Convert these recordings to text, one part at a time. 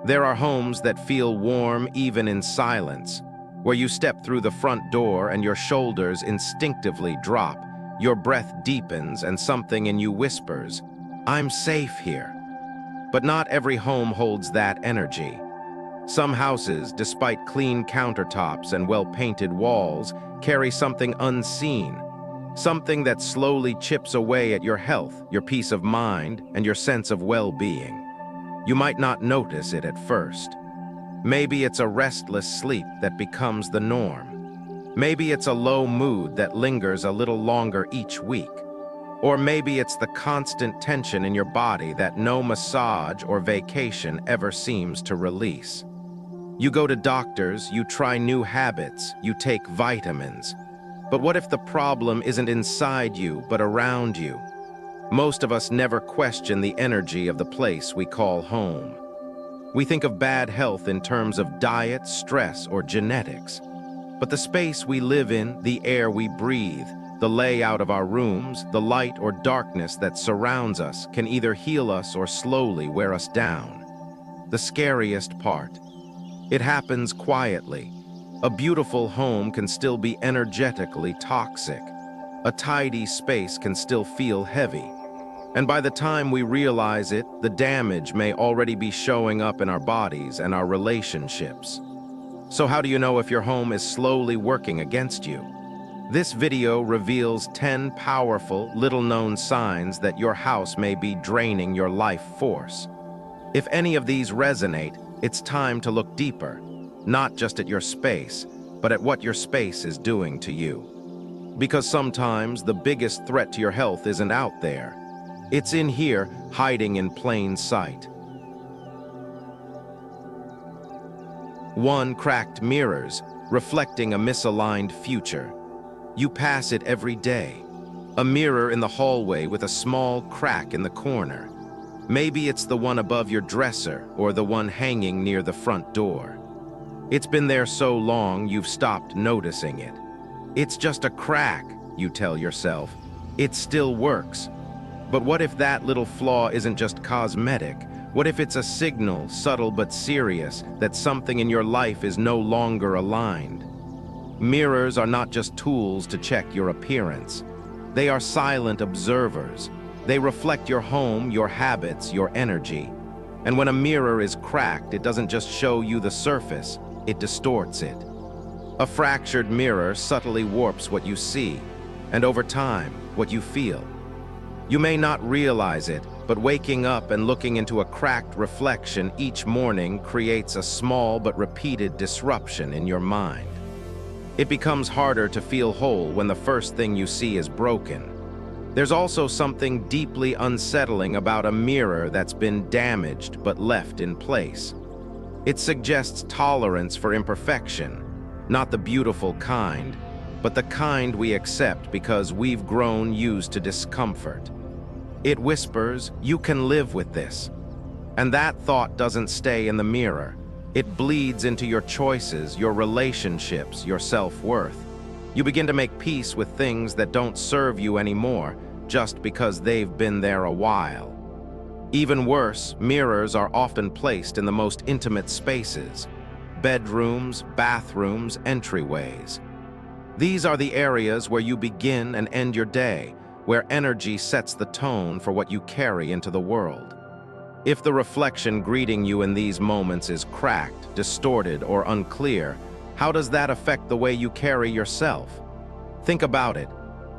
There are homes that feel warm even in silence, where you step through the front door and your shoulders instinctively drop, your breath deepens, and something in you whispers, "I'm safe here." But not every home holds that energy. Some houses, despite clean countertops and well-painted walls, carry something unseen, something that slowly chips away at your health, your peace of mind, and your sense of well-being. You might not notice it at first. Maybe it's a restless sleep that becomes the norm. Maybe it's a low mood that lingers a little longer each week. Or maybe it's the constant tension in your body that no massage or vacation ever seems to release. You go to doctors, you try new habits, you take vitamins. But what if the problem isn't inside you, but around you? Most of us never question the energy of the place we call home. We think of bad health in terms of diet, stress, or genetics. But the space we live in, the air we breathe, the layout of our rooms, the light or darkness that surrounds us can either heal us or slowly wear us down. The scariest part: it happens quietly. A beautiful home can still be energetically toxic. A tidy space can still feel heavy. And by the time we realize it, the damage may already be showing up in our bodies and our relationships. So how do you know if your home is slowly working against you? This video reveals 10 powerful, little-known signs that your house may be draining your life force. If any of these resonate, it's time to look deeper, not just at your space, but at what your space is doing to you. Because sometimes the biggest threat to your health isn't out there. It's in here, hiding in plain sight. 1. Cracked mirrors, reflecting a misaligned future. You pass it every day. A mirror in the hallway with a small crack in the corner. Maybe it's the one above your dresser or the one hanging near the front door. It's been there so long you've stopped noticing it. It's just a crack, you tell yourself. It still works. But what if that little flaw isn't just cosmetic? What if it's a signal, subtle but serious, that something in your life is no longer aligned? Mirrors are not just tools to check your appearance. They are silent observers. They reflect your home, your habits, your energy. And when a mirror is cracked, it doesn't just show you the surface, it distorts it. A fractured mirror subtly warps what you see, and over time, what you feel. You may not realize it, but waking up and looking into a cracked reflection each morning creates a small but repeated disruption in your mind. It becomes harder to feel whole when the first thing you see is broken. There's also something deeply unsettling about a mirror that's been damaged but left in place. It suggests tolerance for imperfection, not the beautiful kind, but the kind we accept because we've grown used to discomfort. It whispers, "You can live with this." And that thought doesn't stay in the mirror. It bleeds into your choices, your relationships, your self-worth. You begin to make peace with things that don't serve you anymore, just because they've been there a while. Even worse, mirrors are often placed in the most intimate spaces: bedrooms, bathrooms, entryways. These are the areas where you begin and end your day, where energy sets the tone for what you carry into the world. If the reflection greeting you in these moments is cracked, distorted, or unclear, how does that affect the way you carry yourself? Think about it.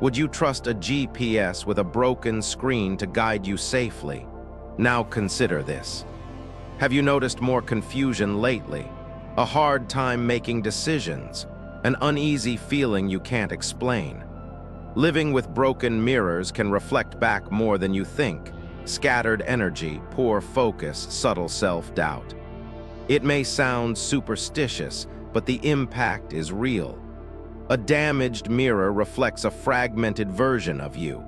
Would you trust a GPS with a broken screen to guide you safely? Now consider this. Have you noticed more confusion lately? A hard time making decisions? An uneasy feeling you can't explain? Living with broken mirrors can reflect back more than you think: scattered energy, poor focus, subtle self-doubt. It may sound superstitious, but the impact is real. A damaged mirror reflects a fragmented version of you,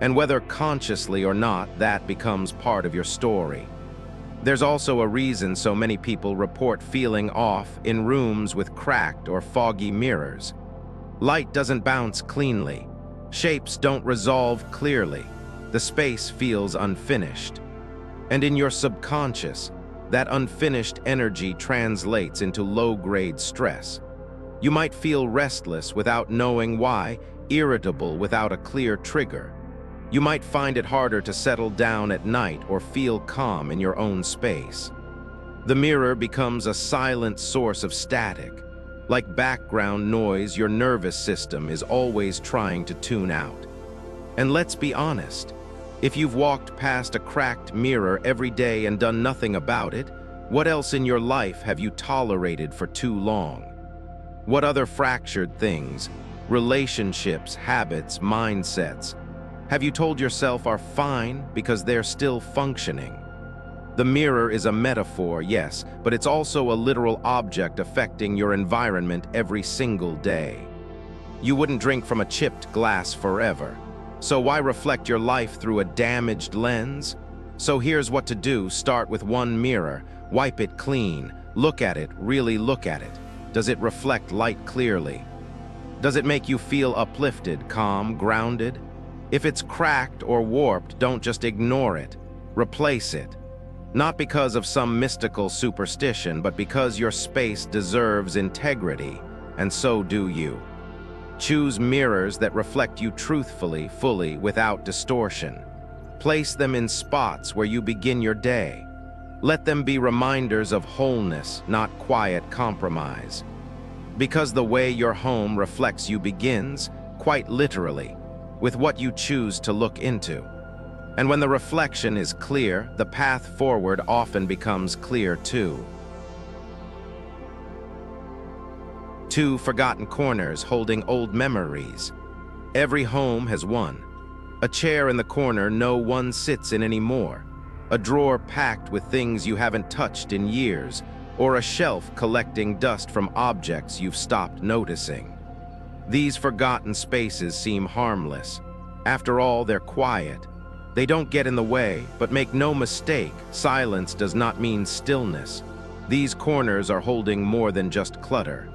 and whether consciously or not, that becomes part of your story. There's also a reason so many people report feeling off in rooms with cracked or foggy mirrors. Light doesn't bounce cleanly. Shapes don't resolve clearly. The space feels unfinished. And in your subconscious, That unfinished energy translates into low-grade stress. You might feel restless without knowing why, irritable without a clear trigger. You might find it harder to settle down at night or feel calm in your own space. The mirror becomes a silent source of static. Like background noise, your nervous system is always trying to tune out. And let's be honest, if you've walked past a cracked mirror every day and done nothing about it, what else in your life have you tolerated for too long? What other fractured things, relationships, habits, mindsets, have you told yourself are fine because they're still functioning? The mirror is a metaphor, yes, but it's also a literal object affecting your environment every single day. You wouldn't drink from a chipped glass forever. So why reflect your life through a damaged lens? So here's what to do. Start with one mirror, wipe it clean, look at it, really look at it. Does it reflect light clearly? Does it make you feel uplifted, calm, grounded? If it's cracked or warped, don't just ignore it. Replace it. Not because of some mystical superstition, but because your space deserves integrity, and so do you. Choose mirrors that reflect you truthfully, fully, without distortion. Place them in spots where you begin your day. Let them be reminders of wholeness, not quiet compromise. Because the way your home reflects you begins, quite literally, with what you choose to look into. And when the reflection is clear, the path forward often becomes clear too. 2 forgotten corners holding old memories. Every home has one. A chair in the corner no one sits in anymore. A drawer packed with things you haven't touched in years, or a shelf collecting dust from objects you've stopped noticing. These forgotten spaces seem harmless. After all, they're quiet. They don't get in the way, but make no mistake, silence does not mean stillness. These corners are holding more than just clutter.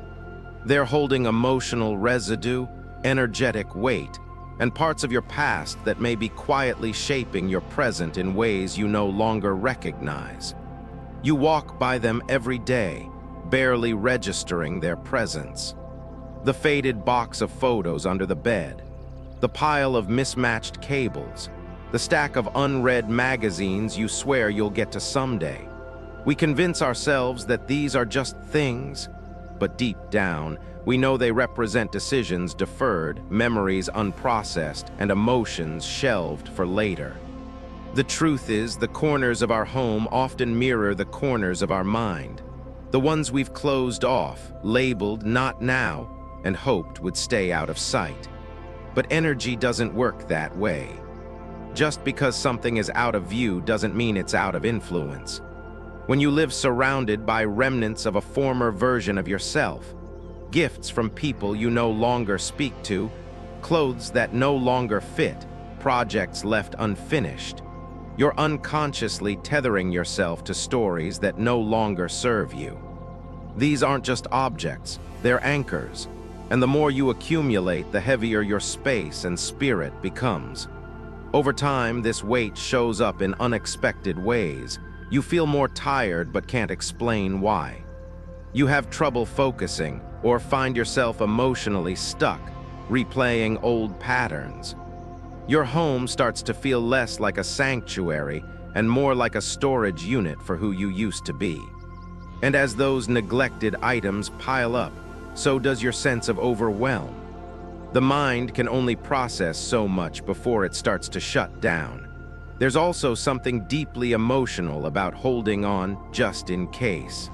They're holding emotional residue, energetic weight, and parts of your past that may be quietly shaping your present in ways you no longer recognize. You walk by them every day, barely registering their presence. The faded box of photos under the bed, the pile of mismatched cables, the stack of unread magazines you swear you'll get to someday. We convince ourselves that these are just things, but deep down, we know they represent decisions deferred, memories unprocessed, and emotions shelved for later. The truth is, the corners of our home often mirror the corners of our mind, the ones we've closed off, labeled "not now," and hoped would stay out of sight. But energy doesn't work that way. Just because something is out of view doesn't mean it's out of influence. When you live surrounded by remnants of a former version of yourself, gifts from people you no longer speak to, clothes that no longer fit, projects left unfinished, you're unconsciously tethering yourself to stories that no longer serve you. These aren't just objects, they're anchors. And the more you accumulate, the heavier your space and spirit becomes. Over time, this weight shows up in unexpected ways. You feel more tired but can't explain why. You have trouble focusing or find yourself emotionally stuck, replaying old patterns. Your home starts to feel less like a sanctuary and more like a storage unit for who you used to be. And as those neglected items pile up, so does your sense of overwhelm. The mind can only process so much before it starts to shut down. There's also something deeply emotional about holding on just in case.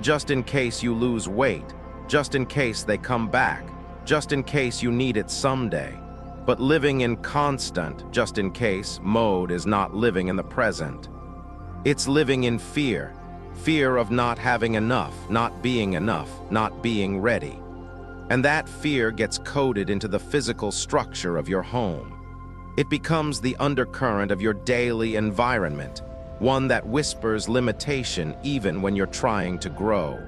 Just in case you lose weight, just in case they come back, just in case you need it someday. But living in constant just in case mode is not living in the present. It's living in fear. Fear of not having enough, not being ready. And that fear gets coded into the physical structure of your home. It becomes the undercurrent of your daily environment, one that whispers limitation even when you're trying to grow.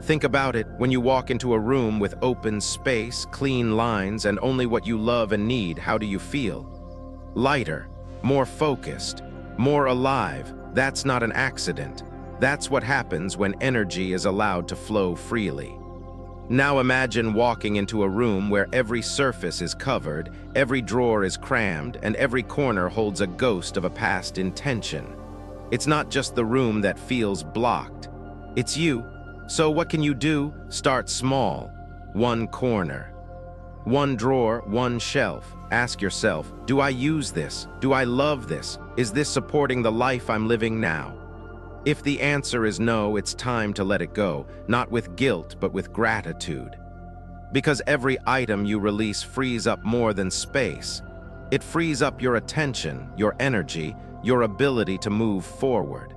Think about it when you walk into a room with open space, clean lines, and only what you love and need. How do you feel? Lighter, more focused, more alive. That's not an accident. That's what happens when energy is allowed to flow freely. Now imagine walking into a room where every surface is covered, every drawer is crammed, and every corner holds a ghost of a past intention. It's not just the room that feels blocked. It's you. So what can you do? Start small. One corner. One drawer, one shelf. Ask yourself, do I use this? Do I love this? Is this supporting the life I'm living now? If the answer is no, it's time to let it go, not with guilt, but with gratitude. Because every item you release frees up more than space. It frees up your attention, your energy, your ability to move forward.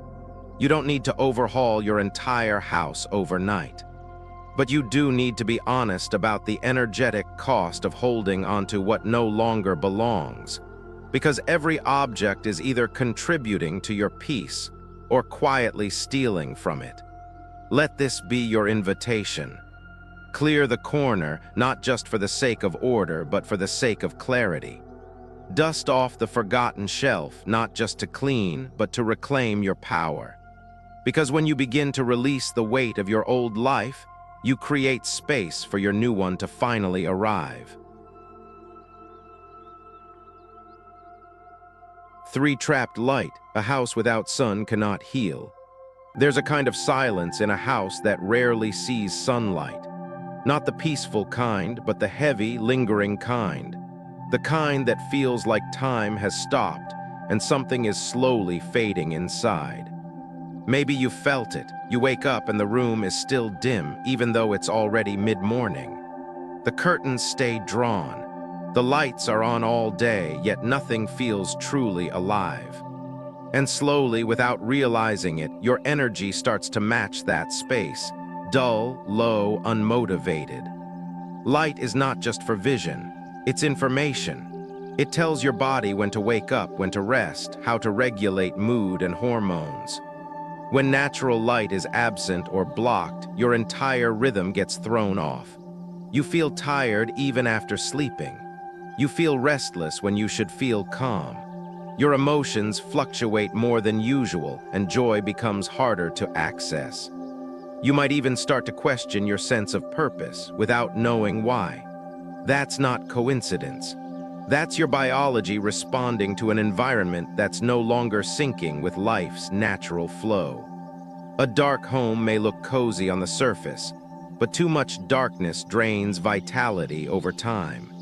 You don't need to overhaul your entire house overnight. But you do need to be honest about the energetic cost of holding onto what no longer belongs. Because every object is either contributing to your peace or quietly stealing from it. Let this be your invitation. Clear the corner, not just for the sake of order, but for the sake of clarity. Dust off the forgotten shelf, not just to clean, but to reclaim your power. Because when you begin to release the weight of your old life, you create space for your new one to finally arrive. 3. Trapped light. A house without sun cannot heal. There's a kind of silence in a house that rarely sees sunlight. Not the peaceful kind, but the heavy, lingering kind. The kind that feels like time has stopped and something is slowly fading inside. Maybe you felt it. You wake up and the room is still dim, even though it's already mid-morning. The curtains stay drawn. The lights are on all day, yet nothing feels truly alive. And slowly, without realizing it, your energy starts to match that space. Dull, low, unmotivated. Light is not just for vision, it's information. It tells your body when to wake up, when to rest, how to regulate mood and hormones. When natural light is absent or blocked, your entire rhythm gets thrown off. You feel tired even after sleeping. You feel restless when you should feel calm. Your emotions fluctuate more than usual, and joy becomes harder to access. You might even start to question your sense of purpose without knowing why. That's not coincidence. That's your biology responding to an environment that's no longer syncing with life's natural flow. A dark home may look cozy on the surface, but too much darkness drains vitality over time.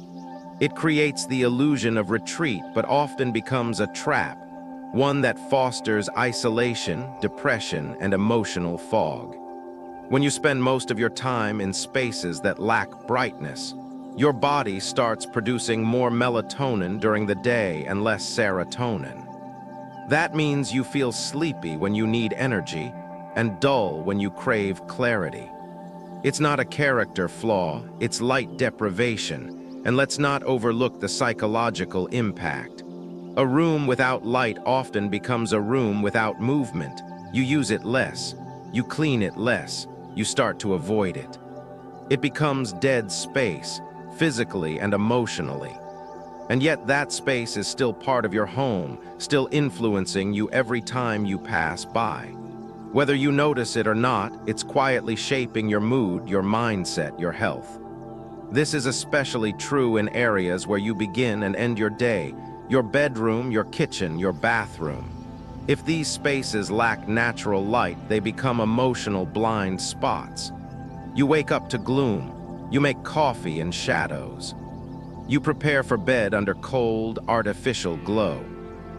It creates the illusion of retreat, but often becomes a trap, one that fosters isolation, depression, and emotional fog. When you spend most of your time in spaces that lack brightness, your body starts producing more melatonin during the day and less serotonin. That means you feel sleepy when you need energy and dull when you crave clarity. It's not a character flaw, it's light deprivation. And let's not overlook the psychological impact. A room without light often becomes a room without movement. You use it less. You clean it less. You start to avoid it. It becomes dead space, physically and emotionally. And yet that space is still part of your home, still influencing you every time you pass by. Whether you notice it or not, it's quietly shaping your mood, your mindset, your health. This is especially true in areas where you begin and end your day, your bedroom, your kitchen, your bathroom. If these spaces lack natural light, they become emotional blind spots. You wake up to gloom. You make coffee in shadows. You prepare for bed under cold, artificial glow.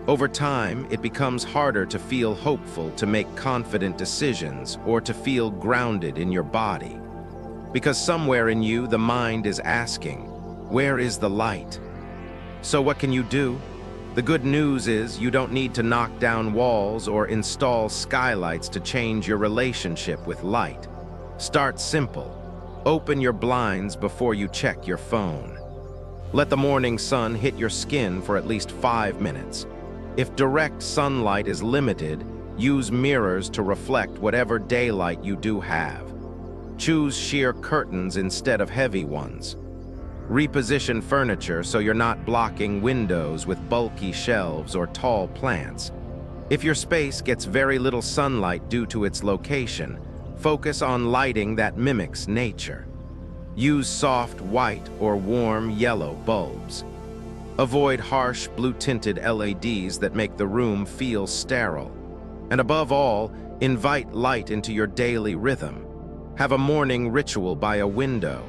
Over time, it becomes harder to feel hopeful, to make confident decisions, or to feel grounded in your body. Because somewhere in you, the mind is asking, where is the light? So what can you do? The good news is you don't need to knock down walls or install skylights to change your relationship with light. Start simple. Open your blinds before you check your phone. Let the morning sun hit your skin for at least 5 minutes. If direct sunlight is limited, use mirrors to reflect whatever daylight you do have. Choose sheer curtains instead of heavy ones. Reposition furniture so you're not blocking windows with bulky shelves or tall plants. If your space gets very little sunlight due to its location, focus on lighting that mimics nature. Use soft white or warm yellow bulbs. Avoid harsh blue-tinted LEDs that make the room feel sterile. And above all, invite light into your daily rhythm. Have a morning ritual by a window.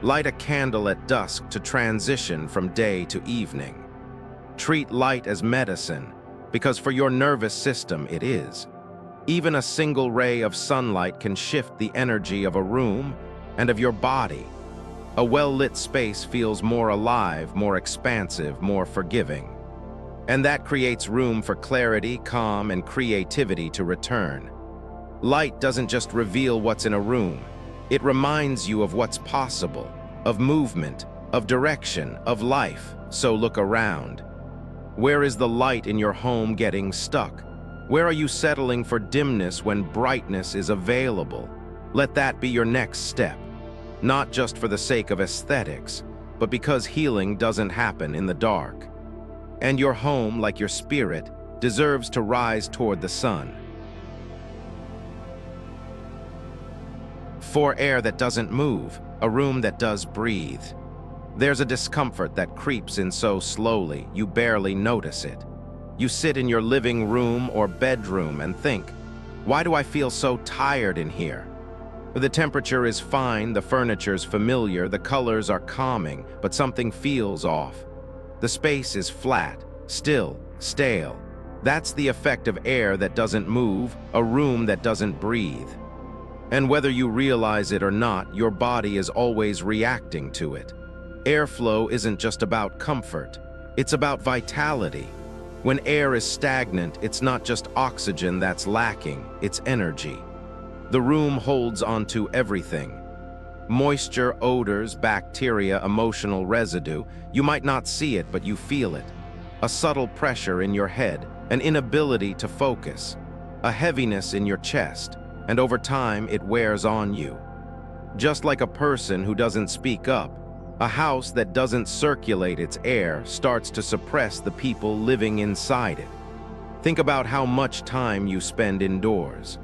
Light a candle at dusk to transition from day to evening. Treat light as medicine, because for your nervous system it is. Even a single ray of sunlight can shift the energy of a room and of your body. A well-lit space feels more alive, more expansive, more forgiving. And that creates room for clarity, calm, and creativity to return. Light doesn't just reveal what's in a room. It reminds you of what's possible, of movement, of direction, of life. So look around. Where is the light in your home getting stuck? Where are you settling for dimness when brightness is available? Let that be your next step. Not just for the sake of aesthetics, but because healing doesn't happen in the dark. And your home, like your spirit, deserves to rise toward the sun. For air that doesn't move, a room that does breathe. There's a discomfort that creeps in so slowly, you barely notice it. You sit in your living room or bedroom and think, why do I feel so tired in here? The temperature is fine, the furniture's familiar, the colors are calming, but something feels off. The space is flat, still, stale. That's the effect of air that doesn't move, a room that doesn't breathe. And whether you realize it or not, your body is always reacting to it. Airflow isn't just about comfort, it's about vitality. When air is stagnant, it's not just oxygen that's lacking, it's energy. The room holds onto everything. Moisture, odors, bacteria, emotional residue. You might not see it, but you feel it. A subtle pressure in your head, an inability to focus, a heaviness in your chest, and over time it wears on you. Just like a person who doesn't speak up, a house that doesn't circulate its air starts to suppress the people living inside it. Think about how much time you spend indoors.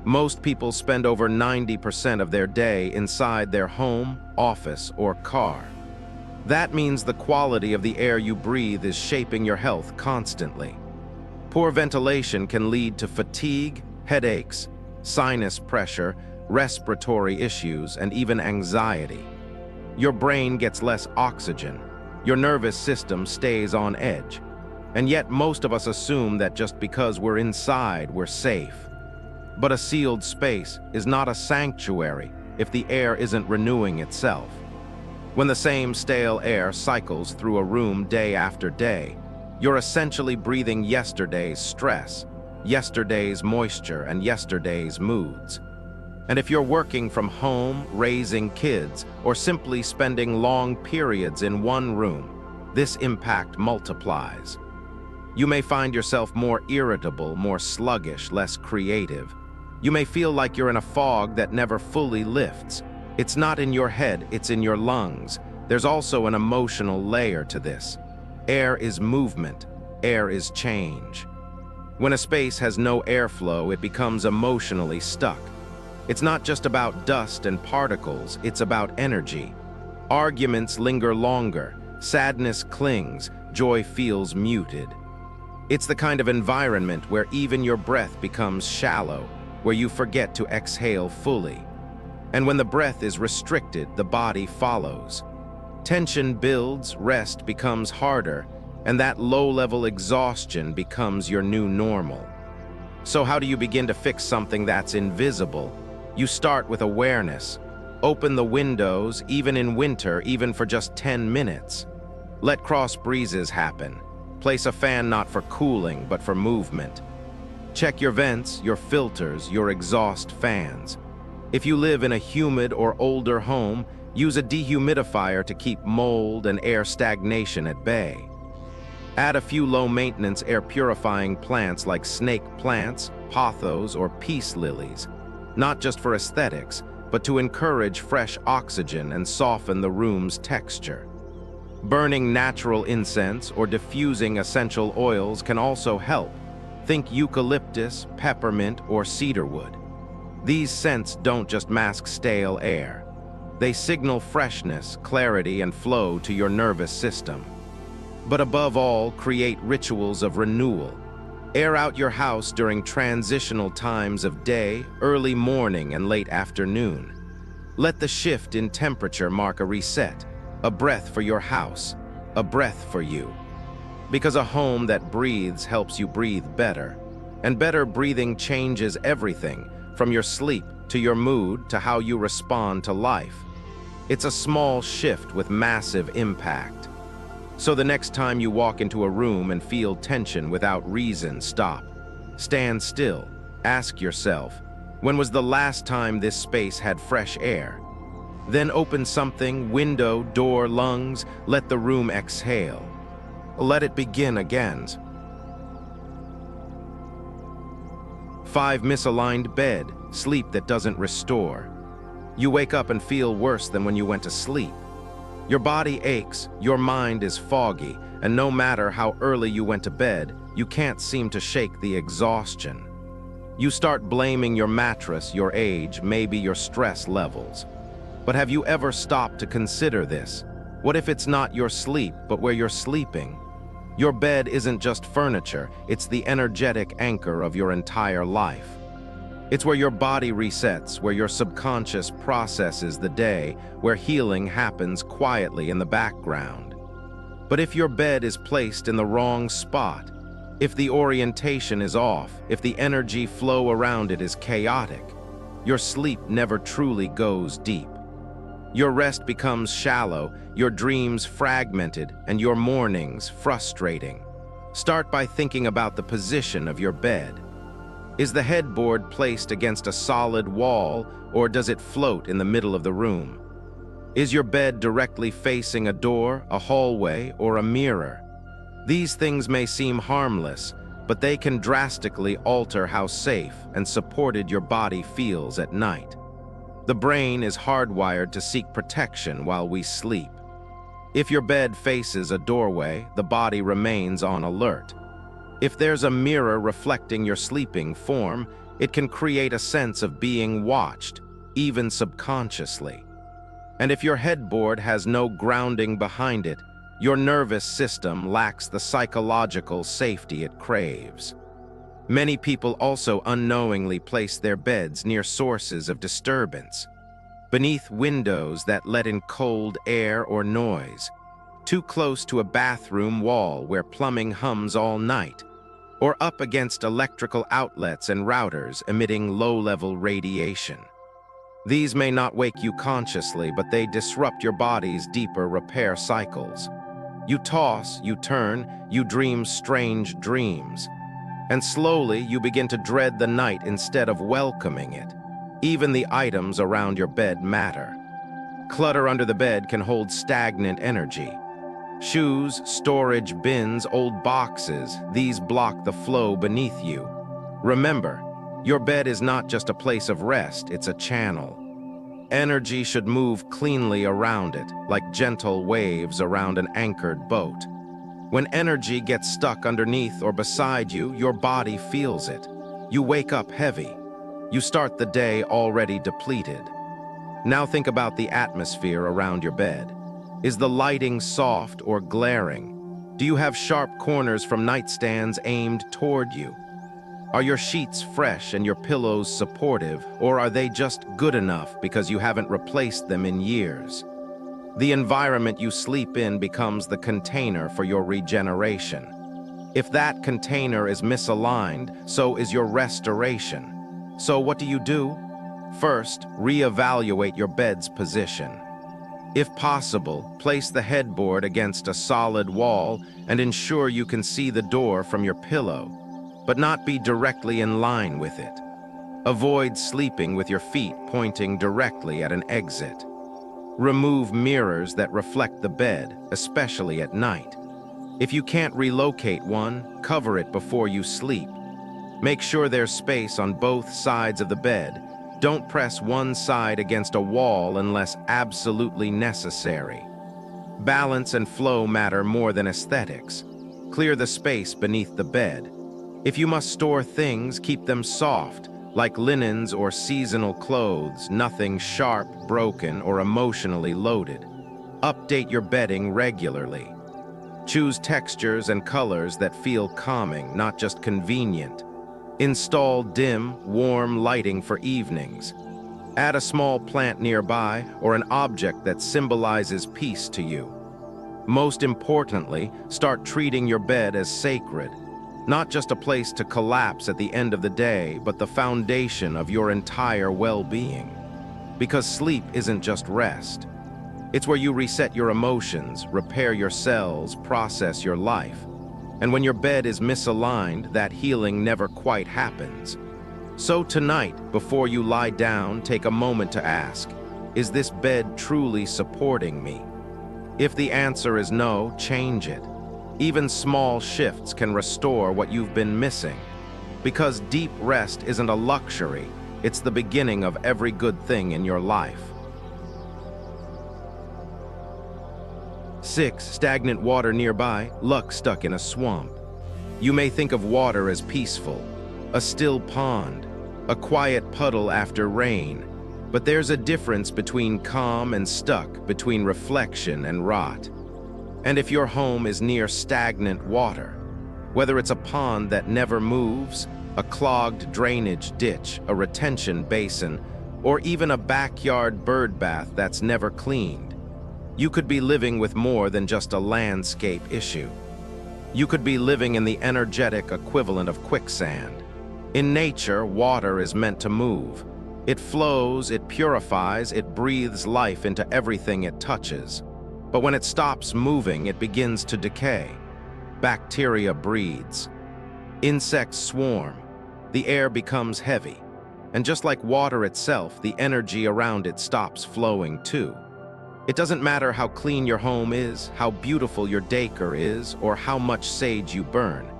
Most people spend over 90% of their day inside their home, office, or car. That means the quality of the air you breathe is shaping your health constantly. Poor ventilation can lead to fatigue, headaches, sinus pressure, respiratory issues, and even anxiety. Your brain gets less oxygen. Your nervous system stays on edge. And yet most of us assume that just because we're inside, we're safe. But a sealed space is not a sanctuary if the air isn't renewing itself. When the same stale air cycles through a room day after day, you're essentially breathing yesterday's stress, yesterday's moisture, and yesterday's moods. And if you're working from home, raising kids, or simply spending long periods in one room, this impact multiplies. You may find yourself more irritable, more sluggish, less creative. You may feel like you're in a fog that never fully lifts. It's not in your head, it's in your lungs. There's also an emotional layer to this. Air is movement. Air is change. When a space has no airflow, it becomes emotionally stuck. It's not just about dust and particles, it's about energy. Arguments linger longer, sadness clings, joy feels muted. It's the kind of environment where even your breath becomes shallow, where you forget to exhale fully. And when the breath is restricted, the body follows. Tension builds, rest becomes harder, and that low-level exhaustion becomes your new normal. So how do you begin to fix something that's invisible? You start with awareness. Open the windows, even in winter, even for just 10 minutes. Let cross breezes happen. Place a fan not for cooling, but for movement. Check your vents, your filters, your exhaust fans. If you live in a humid or older home, use a dehumidifier to keep mold and air stagnation at bay. Add a few low-maintenance air-purifying plants like snake plants, pothos, or peace lilies, not just for aesthetics, but to encourage fresh oxygen and soften the room's texture. Burning natural incense or diffusing essential oils can also help. Think eucalyptus, peppermint, or cedarwood. These scents don't just mask stale air. They signal freshness, clarity, and flow to your nervous system. But above all, create rituals of renewal. Air out your house during transitional times of day, early morning, and late afternoon. Let the shift in temperature mark a reset, a breath for your house, a breath for you. Because a home that breathes helps you breathe better. And better breathing changes everything, from your sleep to your mood to how you respond to life. It's a small shift with massive impact. So the next time you walk into a room and feel tension without reason, stop. Stand still. Ask yourself, when was the last time this space had fresh air? Then open something, window, door, lungs, let the room exhale. Let it begin again. 5. Misaligned bed, sleep that doesn't restore. You wake up and feel worse than when you went to sleep. Your body aches, your mind is foggy, and no matter how early you went to bed, you can't seem to shake the exhaustion. You start blaming your mattress, your age, maybe your stress levels. But have you ever stopped to consider this? What if it's not your sleep, but where you're sleeping? Your bed isn't just furniture, it's the energetic anchor of your entire life. It's where your body resets, where your subconscious processes the day, where healing happens quietly in the background. But if your bed is placed in the wrong spot, if the orientation is off, if the energy flow around it is chaotic, your sleep never truly goes deep. Your rest becomes shallow, your dreams fragmented, and your mornings frustrating. Start by thinking about the position of your bed. Is the headboard placed against a solid wall, or does it float in the middle of the room? Is your bed directly facing a door, a hallway, or a mirror? These things may seem harmless, but they can drastically alter how safe and supported your body feels at night. The brain is hardwired to seek protection while we sleep. If your bed faces a doorway, the body remains on alert. If there's a mirror reflecting your sleeping form, it can create a sense of being watched, even subconsciously. And if your headboard has no grounding behind it, your nervous system lacks the psychological safety it craves. Many people also unknowingly place their beds near sources of disturbance, beneath windows that let in cold air or noise, too close to a bathroom wall where plumbing hums all night, or up against electrical outlets and routers emitting low-level radiation. These may not wake you consciously, but they disrupt your body's deeper repair cycles. You toss, you turn, you dream strange dreams. And slowly you begin to dread the night instead of welcoming it. Even the items around your bed matter. Clutter under the bed can hold stagnant energy. Shoes, storage bins, old boxes, these block the flow beneath you. Remember, your bed is not just a place of rest, it's a channel. Energy should move cleanly around it, like gentle waves around an anchored boat. When energy gets stuck underneath or beside you, your body feels it. You wake up heavy. You start the day already depleted. Now think about the atmosphere around your bed. Is the lighting soft or glaring? Do you have sharp corners from nightstands aimed toward you? Are your sheets fresh and your pillows supportive, or are they just good enough because you haven't replaced them in years? The environment you sleep in becomes the container for your regeneration. If that container is misaligned, so is your restoration. So what do? First, reevaluate your bed's position. If possible, place the headboard against a solid wall and ensure you can see the door from your pillow, but not be directly in line with it. Avoid sleeping with your feet pointing directly at an exit. Remove mirrors that reflect the bed, especially at night. If you can't relocate one, cover it before you sleep. Make sure there's space on both sides of the bed. Don't press one side against a wall unless absolutely necessary. Balance and flow matter more than aesthetics. Clear the space beneath the bed. If you must store things, keep them soft, like linens or seasonal clothes, nothing sharp, broken, or emotionally loaded. Update your bedding regularly. Choose textures and colors that feel calming, not just convenient. Install dim, warm lighting for evenings. Add a small plant nearby or an object that symbolizes peace to you. Most importantly, start treating your bed as sacred, not just a place to collapse at the end of the day, but the foundation of your entire well-being. Because sleep isn't just rest. It's where you reset your emotions, repair your cells, process your life. And when your bed is misaligned, that healing never quite happens. So tonight, before you lie down, take a moment to ask, is this bed truly supporting me? If the answer is no, change it. Even small shifts can restore what you've been missing. Because deep rest isn't a luxury, it's the beginning of every good thing in your life. 6. Stagnant water nearby, luck stuck in a swamp. You may think of water as peaceful, a still pond, a quiet puddle after rain, but there's a difference between calm and stuck, between reflection and rot. And if your home is near stagnant water, whether it's a pond that never moves, a clogged drainage ditch, a retention basin, or even a backyard bird bath that's never cleaned, you could be living with more than just a landscape issue. You could be living in the energetic equivalent of quicksand. In nature, water is meant to move. It flows, it purifies, it breathes life into everything it touches. But when it stops moving, it begins to decay. Bacteria breeds. Insects swarm. The air becomes heavy. And just like water itself, the energy around it stops flowing too. It doesn't matter how clean your home is, how beautiful your decor is, or how much sage you burn.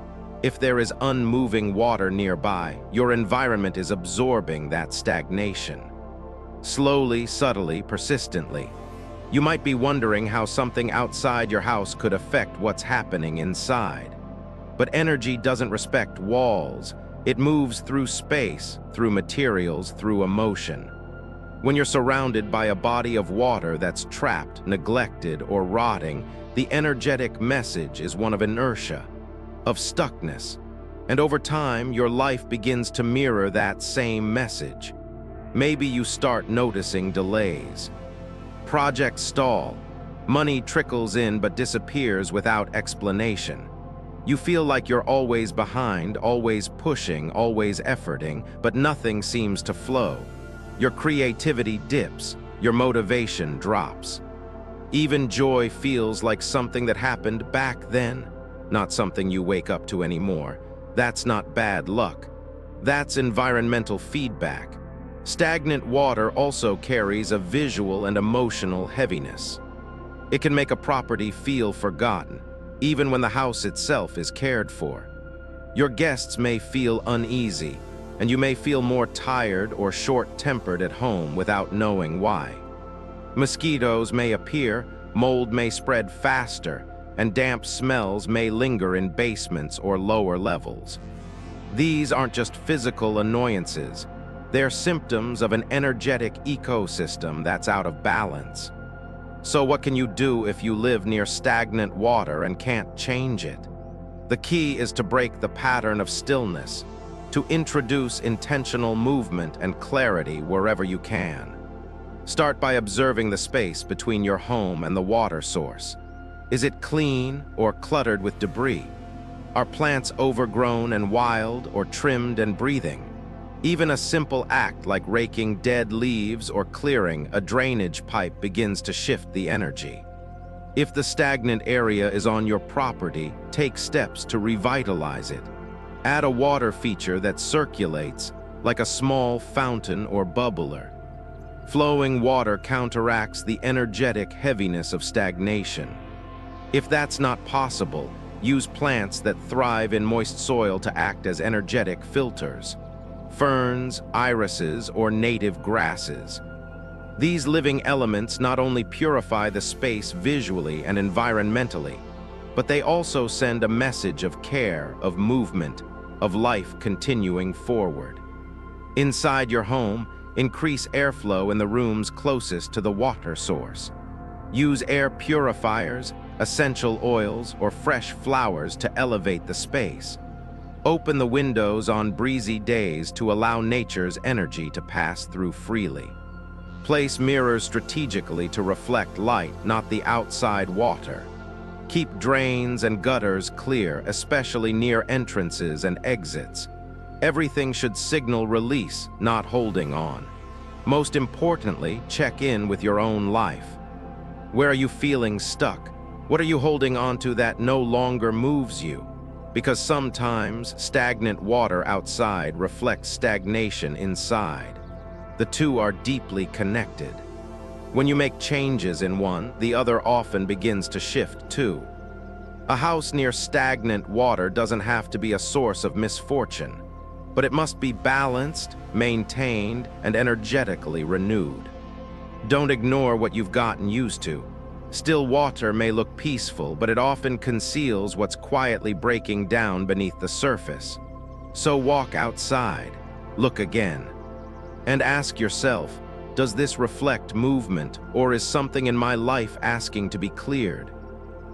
If there is unmoving water nearby, your environment is absorbing that stagnation. Slowly, subtly, persistently. You might be wondering how something outside your house could affect what's happening inside. But energy doesn't respect walls. It moves through space, through materials, through emotion. When you're surrounded by a body of water that's trapped, neglected, or rotting, the energetic message is one of inertia, of stuckness. And over time, your life begins to mirror that same message. Maybe you start noticing delays. Projects stall. Money trickles in but disappears without explanation. You feel like you're always behind, always pushing, always efforting, but nothing seems to flow. Your creativity dips, your motivation drops. Even joy feels like something that happened back then, not something you wake up to anymore. That's not bad luck. That's environmental feedback. Stagnant water also carries a visual and emotional heaviness. It can make a property feel forgotten, even when the house itself is cared for. Your guests may feel uneasy, and you may feel more tired or short-tempered at home without knowing why. Mosquitoes may appear, mold may spread faster, and damp smells may linger in basements or lower levels. These aren't just physical annoyances. They're symptoms of an energetic ecosystem that's out of balance. So what can you do if you live near stagnant water and can't change it? The key is to break the pattern of stillness, to introduce intentional movement and clarity wherever you can. Start by observing the space between your home and the water source. Is it clean or cluttered with debris? Are plants overgrown and wild or trimmed and breathing? Even a simple act like raking dead leaves or clearing a drainage pipe begins to shift the energy. If the stagnant area is on your property, take steps to revitalize it. Add a water feature that circulates, like a small fountain or bubbler. Flowing water counteracts the energetic heaviness of stagnation. If that's not possible, use plants that thrive in moist soil to act as energetic filters. Ferns, irises, or native grasses. These living elements not only purify the space visually and environmentally, but they also send a message of care, of movement, of life continuing forward. Inside your home, increase airflow in the rooms closest to the water source. Use air purifiers, essential oils, or fresh flowers to elevate the space. Open the windows on breezy days to allow nature's energy to pass through freely. Place mirrors strategically to reflect light, not the outside water. Keep drains and gutters clear, especially near entrances and exits. Everything should signal release, not holding on. Most importantly, check in with your own life. Where are you feeling stuck? What are you holding on to that no longer moves you? Because sometimes stagnant water outside reflects stagnation inside. The two are deeply connected. When you make changes in one, the other often begins to shift too. A house near stagnant water doesn't have to be a source of misfortune, but it must be balanced, maintained, and energetically renewed. Don't ignore what you've gotten used to. Still water may look peaceful, but it often conceals what's quietly breaking down beneath the surface. So walk outside, look again, and ask yourself, does this reflect movement, or is something in my life asking to be cleared?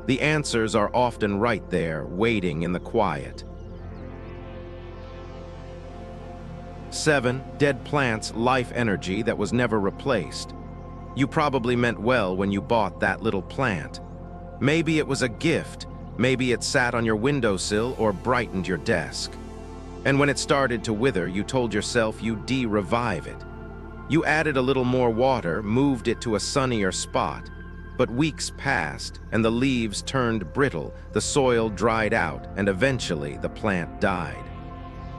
The answers are often right there, waiting in the quiet. 7. Dead plants' life energy that was never replaced. You probably meant well when you bought that little plant. Maybe it was a gift, maybe it sat on your windowsill or brightened your desk. And when it started to wither, you told yourself you'd revive it. You added a little more water, moved it to a sunnier spot. But weeks passed, and the leaves turned brittle, the soil dried out, and eventually the plant died.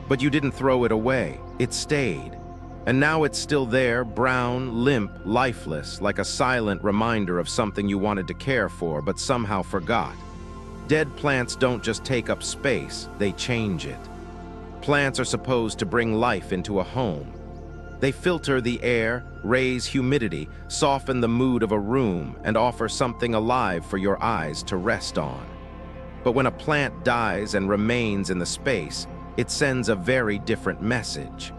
But you didn't throw it away, it stayed. And now it's still there, brown, limp, lifeless, like a silent reminder of something you wanted to care for but somehow forgot. Dead plants don't just take up space, they change it. Plants are supposed to bring life into a home. They filter the air, raise humidity, soften the mood of a room, and offer something alive for your eyes to rest on. But when a plant dies and remains in the space, it sends a very different message.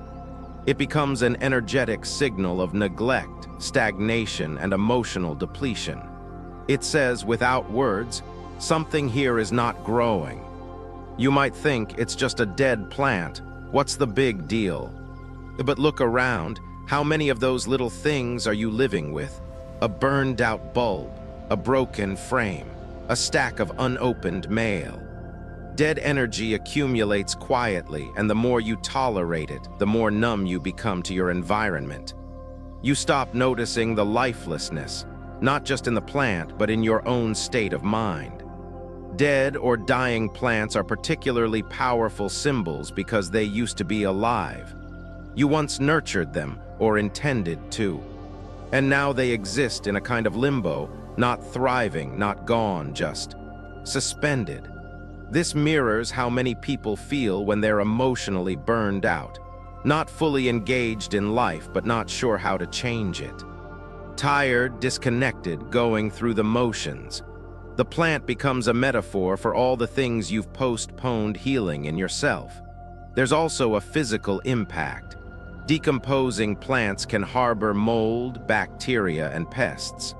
It becomes an energetic signal of neglect, stagnation, and emotional depletion. It says, without words, something here is not growing. You might think it's just a dead plant. What's the big deal? But look around. How many of those little things are you living with? A burned-out bulb, a broken frame, a stack of unopened mail. Dead energy accumulates quietly, and the more you tolerate it, the more numb you become to your environment. You stop noticing the lifelessness, not just in the plant, but in your own state of mind. Dead or dying plants are particularly powerful symbols because they used to be alive. You once nurtured them, or intended to. And now they exist in a kind of limbo, not thriving, not gone, just suspended. This mirrors how many people feel when they're emotionally burned out, not fully engaged in life, but not sure how to change it. Tired, disconnected, going through the motions. The plant becomes a metaphor for all the things you've postponed healing in yourself. There's also a physical impact. Decomposing plants can harbor mold, bacteria, and pests.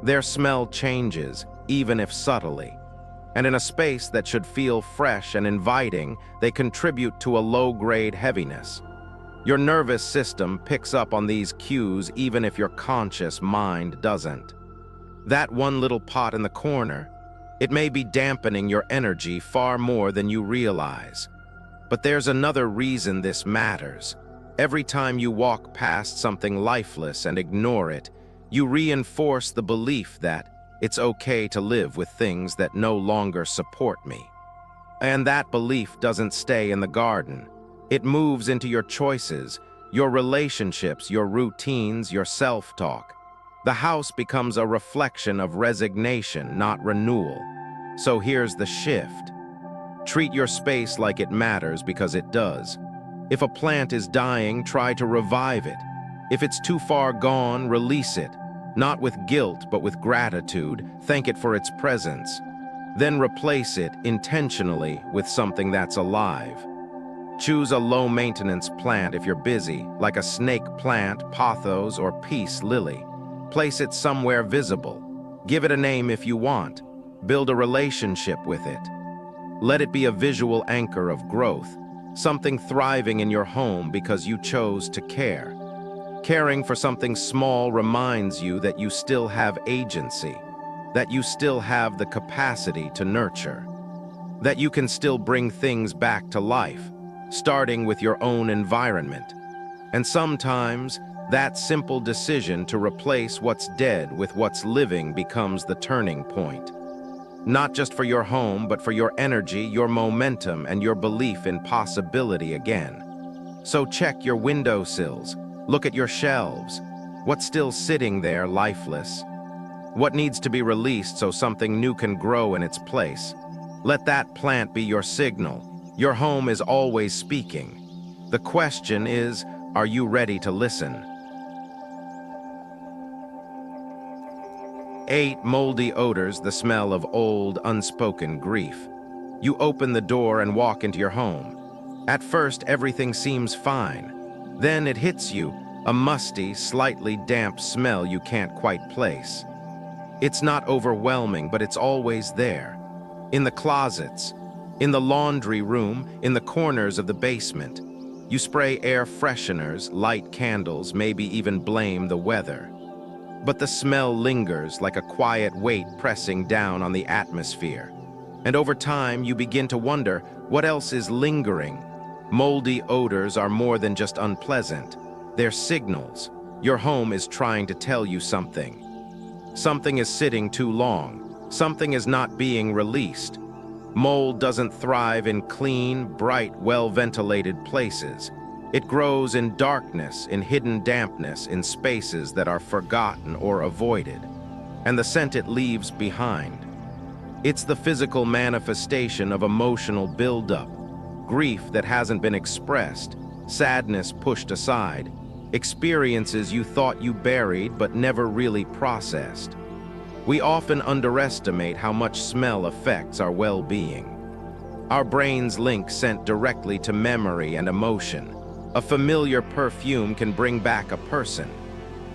Their smell changes, even if subtly. And in a space that should feel fresh and inviting, they contribute to a low-grade heaviness. Your nervous system picks up on these cues even if your conscious mind doesn't. That one little pot in the corner, it may be dampening your energy far more than you realize. But there's another reason this matters. Every time you walk past something lifeless and ignore it, you reinforce the belief that it's okay to live with things that no longer support me. And that belief doesn't stay in the garden. It moves into your choices, your relationships, your routines, your self-talk. The house becomes a reflection of resignation, not renewal. So here's the shift. Treat your space like it matters because it does. If a plant is dying, try to revive it. If it's too far gone, release it. Not with guilt, but with gratitude. Thank it for its presence. Then replace it intentionally with something that's alive. Choose a low-maintenance plant if you're busy, like a snake plant, pothos, or peace lily. Place it somewhere visible. Give it a name if you want. Build a relationship with it. Let it be a visual anchor of growth, something thriving in your home because you chose to care. Caring for something small reminds you that you still have agency, that you still have the capacity to nurture, that you can still bring things back to life, starting with your own environment. And sometimes, that simple decision to replace what's dead with what's living becomes the turning point. Not just for your home, but for your energy, your momentum, and your belief in possibility again. So check your windowsills, look at your shelves. What's still sitting there lifeless? What needs to be released so something new can grow in its place? Let that plant be your signal. Your home is always speaking. The question is, are you ready to listen? 8. Moldy odors, the smell of old, unspoken grief. You open the door and walk into your home. At first, everything seems fine. Then it hits you, a musty, slightly damp smell you can't quite place. It's not overwhelming, but it's always there. In the closets, in the laundry room, in the corners of the basement. You spray air fresheners, light candles, maybe even blame the weather. But the smell lingers like a quiet weight pressing down on the atmosphere. And over time, you begin to wonder, what else is lingering? Moldy odors are more than just unpleasant. They're signals. Your home is trying to tell you something. Something is sitting too long. Something is not being released. Mold doesn't thrive in clean, bright, well-ventilated places. It grows in darkness, in hidden dampness, in spaces that are forgotten or avoided. And the scent it leaves behind. It's the physical manifestation of emotional buildup, grief that hasn't been expressed, sadness pushed aside, experiences you thought you buried but never really processed. We often underestimate how much smell affects our well-being. Our brains link scent directly to memory and emotion. A familiar perfume can bring back a person.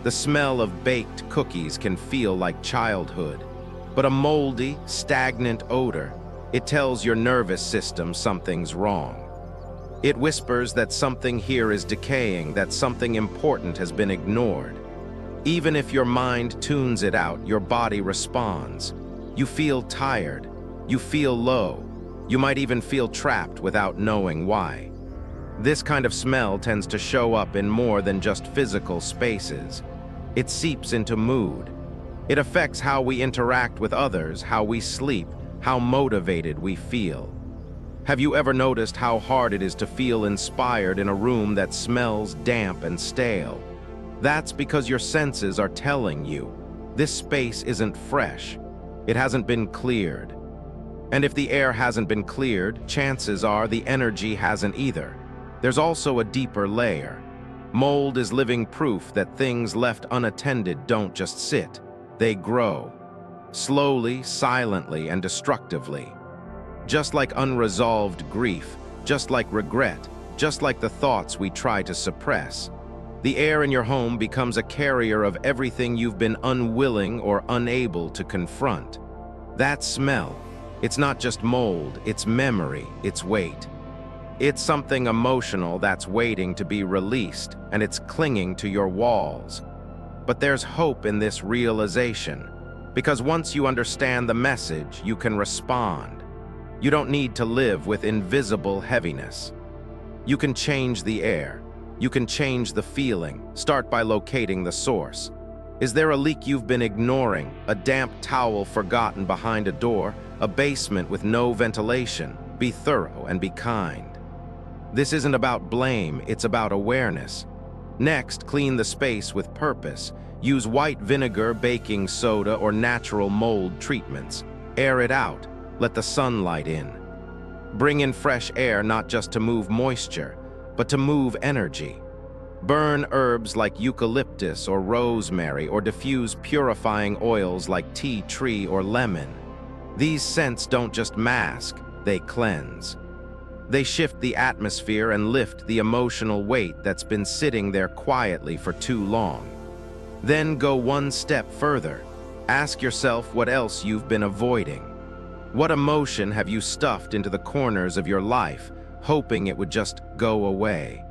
The smell of baked cookies can feel like childhood. But a moldy, stagnant odor, it tells your nervous system something's wrong. It whispers that something here is decaying, that something important has been ignored. Even if your mind tunes it out, your body responds. You feel tired. You feel low. You might even feel trapped without knowing why. This kind of smell tends to show up in more than just physical spaces. It seeps into mood. It affects how we interact with others, how we sleep, how motivated we feel. Have you ever noticed how hard it is to feel inspired in a room that smells damp and stale? That's because your senses are telling you, this space isn't fresh. It hasn't been cleared. And if the air hasn't been cleared, chances are the energy hasn't either. There's also a deeper layer. Mold is living proof that things left unattended don't just sit, they grow. Slowly, silently, and destructively. Just like unresolved grief, just like regret, just like the thoughts we try to suppress. The air in your home becomes a carrier of everything you've been unwilling or unable to confront. That smell, it's not just mold, it's memory, it's weight. It's something emotional that's waiting to be released, and it's clinging to your walls. But there's hope in this realization, because once you understand the message, you can respond. You don't need to live with invisible heaviness. You can change the air. You can change the feeling. Start by locating the source. Is there a leak you've been ignoring? A damp towel forgotten behind a door? A basement with no ventilation? Be thorough and be kind. This isn't about blame, it's about awareness. Next, clean the space with purpose. Use white vinegar, baking soda, or natural mold treatments. Air it out. Let the sunlight in. Bring in fresh air not just to move moisture, but to move energy. Burn herbs like eucalyptus or rosemary, or diffuse purifying oils like tea tree or lemon. These scents don't just mask, they cleanse. They shift the atmosphere and lift the emotional weight that's been sitting there quietly for too long. Then go one step further. Ask yourself what else you've been avoiding. What emotion have you stuffed into the corners of your life, hoping it would just go away?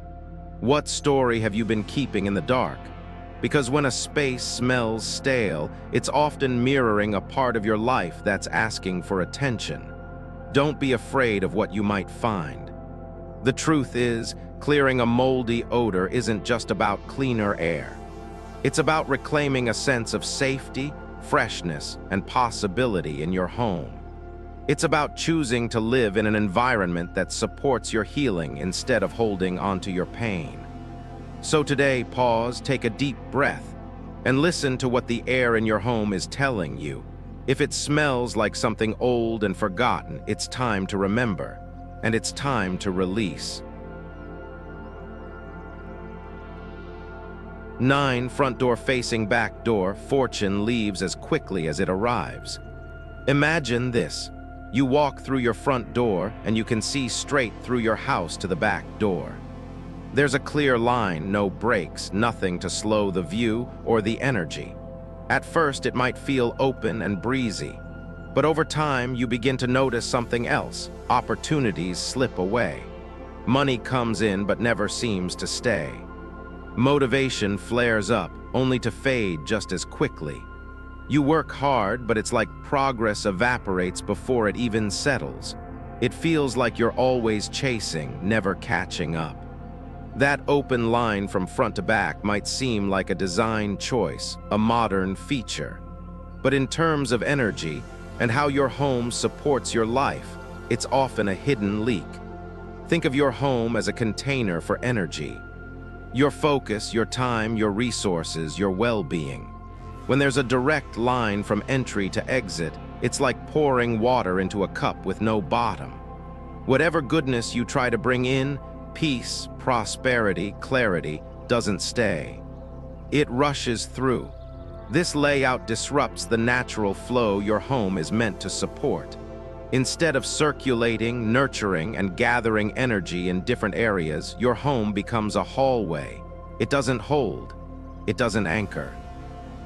What story have you been keeping in the dark? Because when a space smells stale, it's often mirroring a part of your life that's asking for attention. Don't be afraid of what you might find. The truth is, clearing a moldy odor isn't just about cleaner air. It's about reclaiming a sense of safety, freshness, and possibility in your home. It's about choosing to live in an environment that supports your healing instead of holding onto your pain. So today, pause, take a deep breath, and listen to what the air in your home is telling you. If it smells like something old and forgotten, it's time to remember, and it's time to release. 9. Front door facing back door. Fortune leaves as quickly as it arrives. Imagine this. You walk through your front door and you can see straight through your house to the back door. There's a clear line, no breaks, nothing to slow the view or the energy. At first, it might feel open and breezy, but over time, you begin to notice something else. Opportunities slip away. Money comes in but never seems to stay. Motivation flares up, only to fade just as quickly. You work hard, but it's like progress evaporates before it even settles. It feels like you're always chasing, never catching up. That open line from front to back might seem like a design choice, a modern feature. But in terms of energy and how your home supports your life, it's often a hidden leak. Think of your home as a container for energy. Your focus, your time, your resources, your well-being. When there's a direct line from entry to exit, it's like pouring water into a cup with no bottom. Whatever goodness you try to bring in, peace, prosperity, clarity, doesn't stay. It rushes through. This layout disrupts the natural flow your home is meant to support. Instead of circulating, nurturing, and gathering energy in different areas, your home becomes a hallway. It doesn't hold. It doesn't anchor.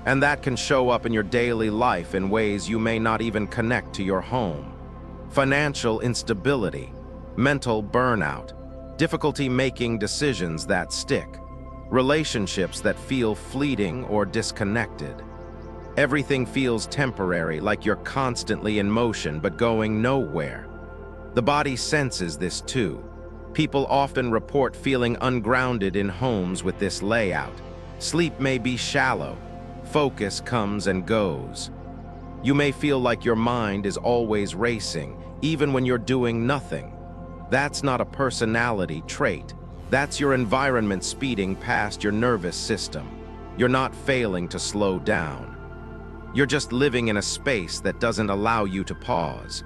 And that can show up in your daily life in ways you may not even connect to your home. Financial instability, mental burnout, difficulty making decisions that stick, relationships that feel fleeting or disconnected. Everything feels temporary, like you're constantly in motion but going nowhere. The body senses this too. People often report feeling ungrounded in homes with this layout. Sleep may be shallow. Focus comes and goes. You may feel like your mind is always racing, even when you're doing nothing. That's not a personality trait. That's your environment speeding past your nervous system. You're not failing to slow down. You're just living in a space that doesn't allow you to pause.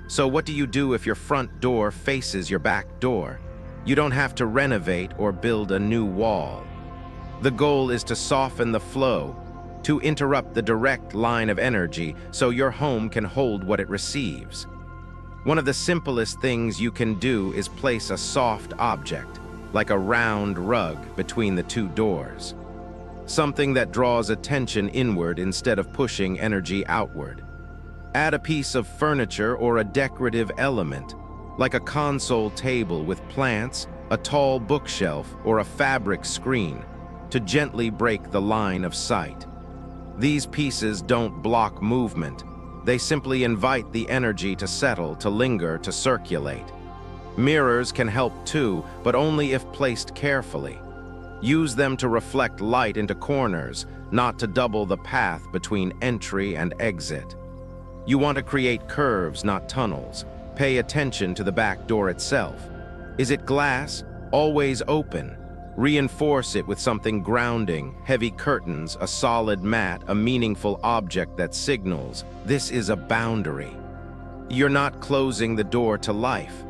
So what do you do if your front door faces your back door? You don't have to renovate or build a new wall. The goal is to soften the flow, to interrupt the direct line of energy so your home can hold what it receives. One of the simplest things you can do is place a soft object, like a round rug, between the two doors. Something that draws attention inward instead of pushing energy outward. Add a piece of furniture or a decorative element, like a console table with plants, a tall bookshelf, or a fabric screen, to gently break the line of sight. These pieces don't block movement. They simply invite the energy to settle, to linger, to circulate. Mirrors can help too, but only if placed carefully. Use them to reflect light into corners, not to double the path between entry and exit. You want to create curves, not tunnels. Pay attention to the back door itself. Is it glass? Always open. Reinforce it with something grounding, heavy curtains, a solid mat, a meaningful object that signals, this is a boundary. You're not closing the door to life.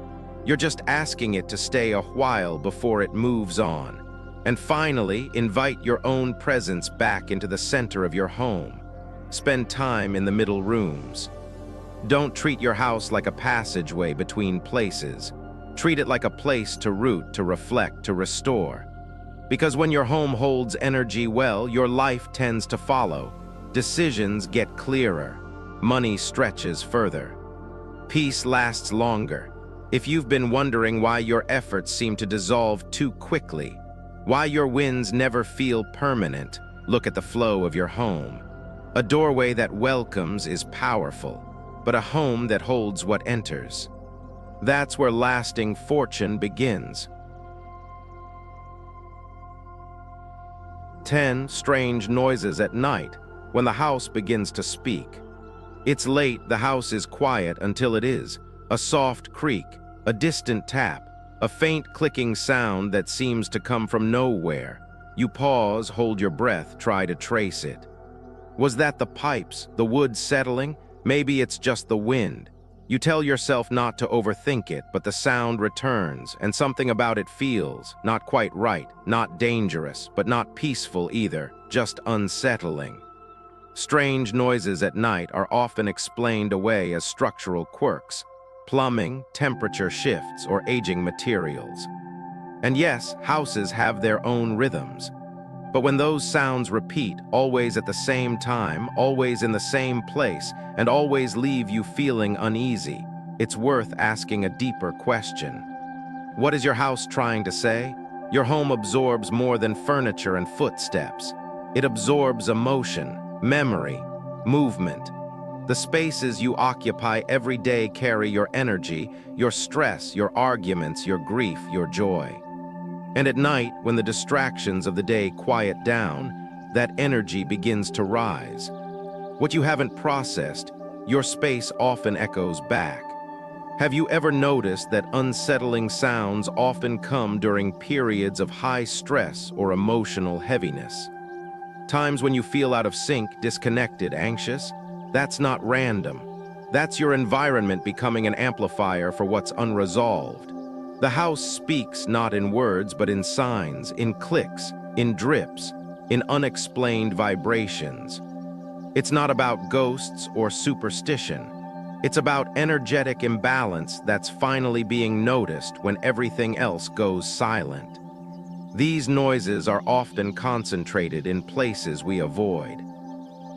You're just asking it to stay a while before it moves on. And finally, invite your own presence back into the center of your home. Spend time in the middle rooms. Don't treat your house like a passageway between places. Treat it like a place to root, to reflect, to restore. Because when your home holds energy well, your life tends to follow. Decisions get clearer. Money stretches further. Peace lasts longer. If you've been wondering why your efforts seem to dissolve too quickly, why your wins never feel permanent, look at the flow of your home. A doorway that welcomes is powerful, but a home that holds what enters. That's where lasting fortune begins. 10 strange noises at night when the house begins to speak. It's late, the house is quiet until it is. A soft creak, a distant tap, a faint clicking sound that seems to come from nowhere. You pause, hold your breath, try to trace it. Was that the pipes, the wood settling? Maybe it's just the wind. You tell yourself not to overthink it, but the sound returns, and something about it feels not quite right, not dangerous, but not peaceful either, just unsettling. Strange noises at night are often explained away as structural quirks, plumbing, temperature shifts, or aging materials. And yes, houses have their own rhythms. But when those sounds repeat, always at the same time, always in the same place, and always leave you feeling uneasy, it's worth asking a deeper question. What is your house trying to say? Your home absorbs more than furniture and footsteps. It absorbs emotion, memory, movement. The spaces you occupy every day carry your energy, your stress, your arguments, your grief, your joy. And at night, when the distractions of the day quiet down, that energy begins to rise. What you haven't processed, your space often echoes back. Have you ever noticed that unsettling sounds often come during periods of high stress or emotional heaviness? Times when you feel out of sync, disconnected, anxious? That's not random. That's your environment becoming an amplifier for what's unresolved. The house speaks not in words, but in signs, in clicks, in drips, in unexplained vibrations. It's not about ghosts or superstition. It's about energetic imbalance that's finally being noticed when everything else goes silent. These noises are often concentrated in places we avoid.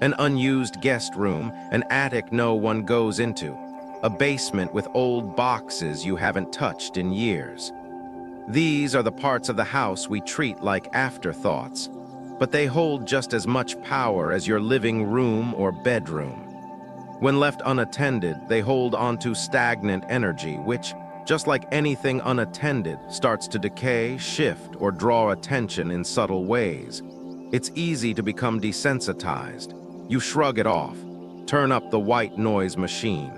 An unused guest room, an attic no one goes into, a basement with old boxes you haven't touched in years. These are the parts of the house we treat like afterthoughts, but they hold just as much power as your living room or bedroom. When left unattended, they hold onto stagnant energy, which, just like anything unattended, starts to decay, shift, or draw attention in subtle ways. It's easy to become desensitized. You shrug it off, turn up the white noise machine.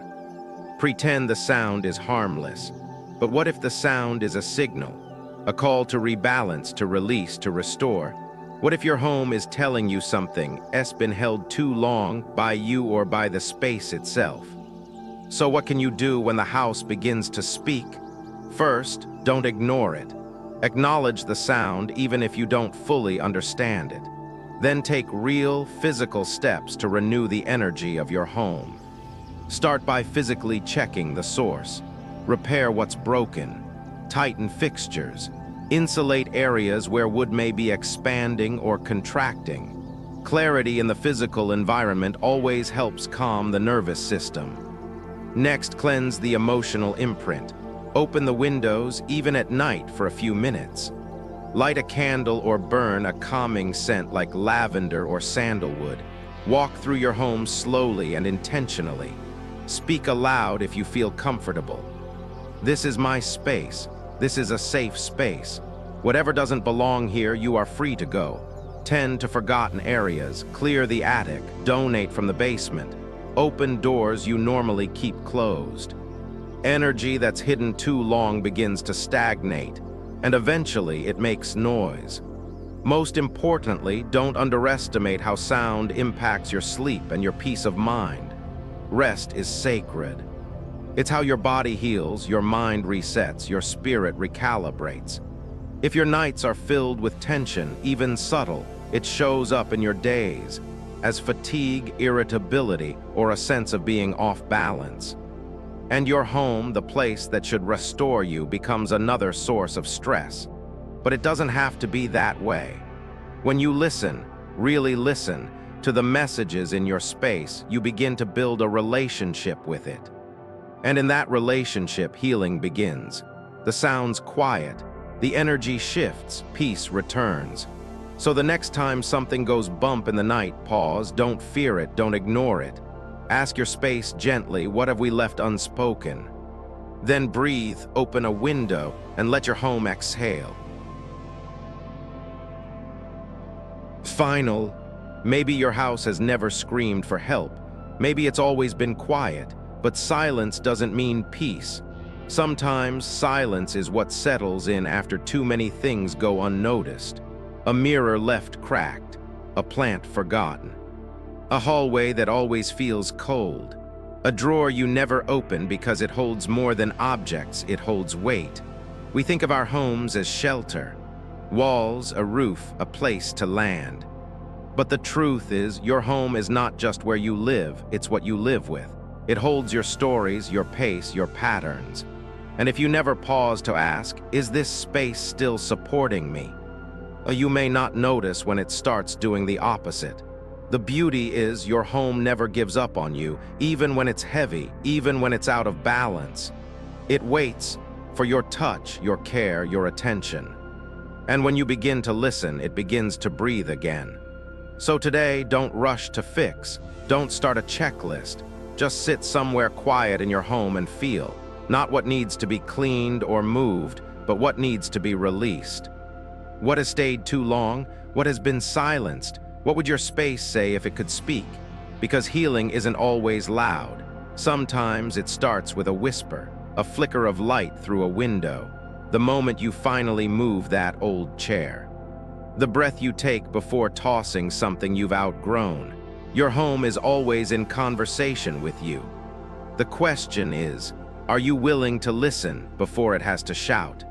Pretend the sound is harmless. But what if the sound is a signal? A call to rebalance, to release, to restore? What if your home is telling you something has been held too long by you or by the space itself? So what can you do when the house begins to speak? First, don't ignore it. Acknowledge the sound even if you don't fully understand it. Then take real, physical steps to renew the energy of your home. Start by physically checking the source. Repair what's broken. Tighten fixtures. Insulate areas where wood may be expanding or contracting. Clarity in the physical environment always helps calm the nervous system. Next, cleanse the emotional imprint. Open the windows, even at night, for a few minutes. Light a candle or burn a calming scent like lavender or sandalwood. Walk through your home slowly and intentionally. Speak aloud if you feel comfortable. This is my space. This is a safe space. Whatever doesn't belong here, you are free to go. Tend to forgotten areas, clear the attic, donate from the basement. Open doors you normally keep closed. Energy that's hidden too long begins to stagnate, and eventually it makes noise. Most importantly, don't underestimate how sound impacts your sleep and your peace of mind. Rest is sacred. It's how your body heals, your mind resets, your spirit recalibrates. If your nights are filled with tension, even subtle, it shows up in your days as fatigue, irritability, or a sense of being off balance. And your home, the place that should restore you, becomes another source of stress. But it doesn't have to be that way. When you listen, really listen, to the messages in your space, you begin to build a relationship with it. And in that relationship, healing begins. The sounds quiet, the energy shifts, peace returns. So the next time something goes bump in the night, pause, don't fear it, don't ignore it. Ask your space gently, what have we left unspoken? Then breathe, open a window, and let your home exhale. Final, maybe your house has never screamed for help. Maybe it's always been quiet, but silence doesn't mean peace. Sometimes silence is what settles in after too many things go unnoticed. A mirror left cracked, a plant forgotten. A hallway that always feels cold. A drawer you never open because it holds more than objects, it holds weight. We think of our homes as shelter. Walls, a roof, a place to land. But the truth is, your home is not just where you live, it's what you live with. It holds your stories, your pace, your patterns. And if you never pause to ask, is this space still supporting me? You may not notice when it starts doing the opposite. The beauty is your home never gives up on you, even when it's heavy, even when it's out of balance. It waits for your touch, your care, your attention. And when you begin to listen, it begins to breathe again. So today, don't rush to fix. Don't start a checklist. Just sit somewhere quiet in your home and feel. Not what needs to be cleaned or moved, but what needs to be released. What has stayed too long? What has been silenced? What would your space say if it could speak? Because healing isn't always loud. Sometimes it starts with a whisper, a flicker of light through a window, the moment you finally move that old chair. The breath you take before tossing something you've outgrown. Your home is always in conversation with you. The question is, are you willing to listen before it has to shout?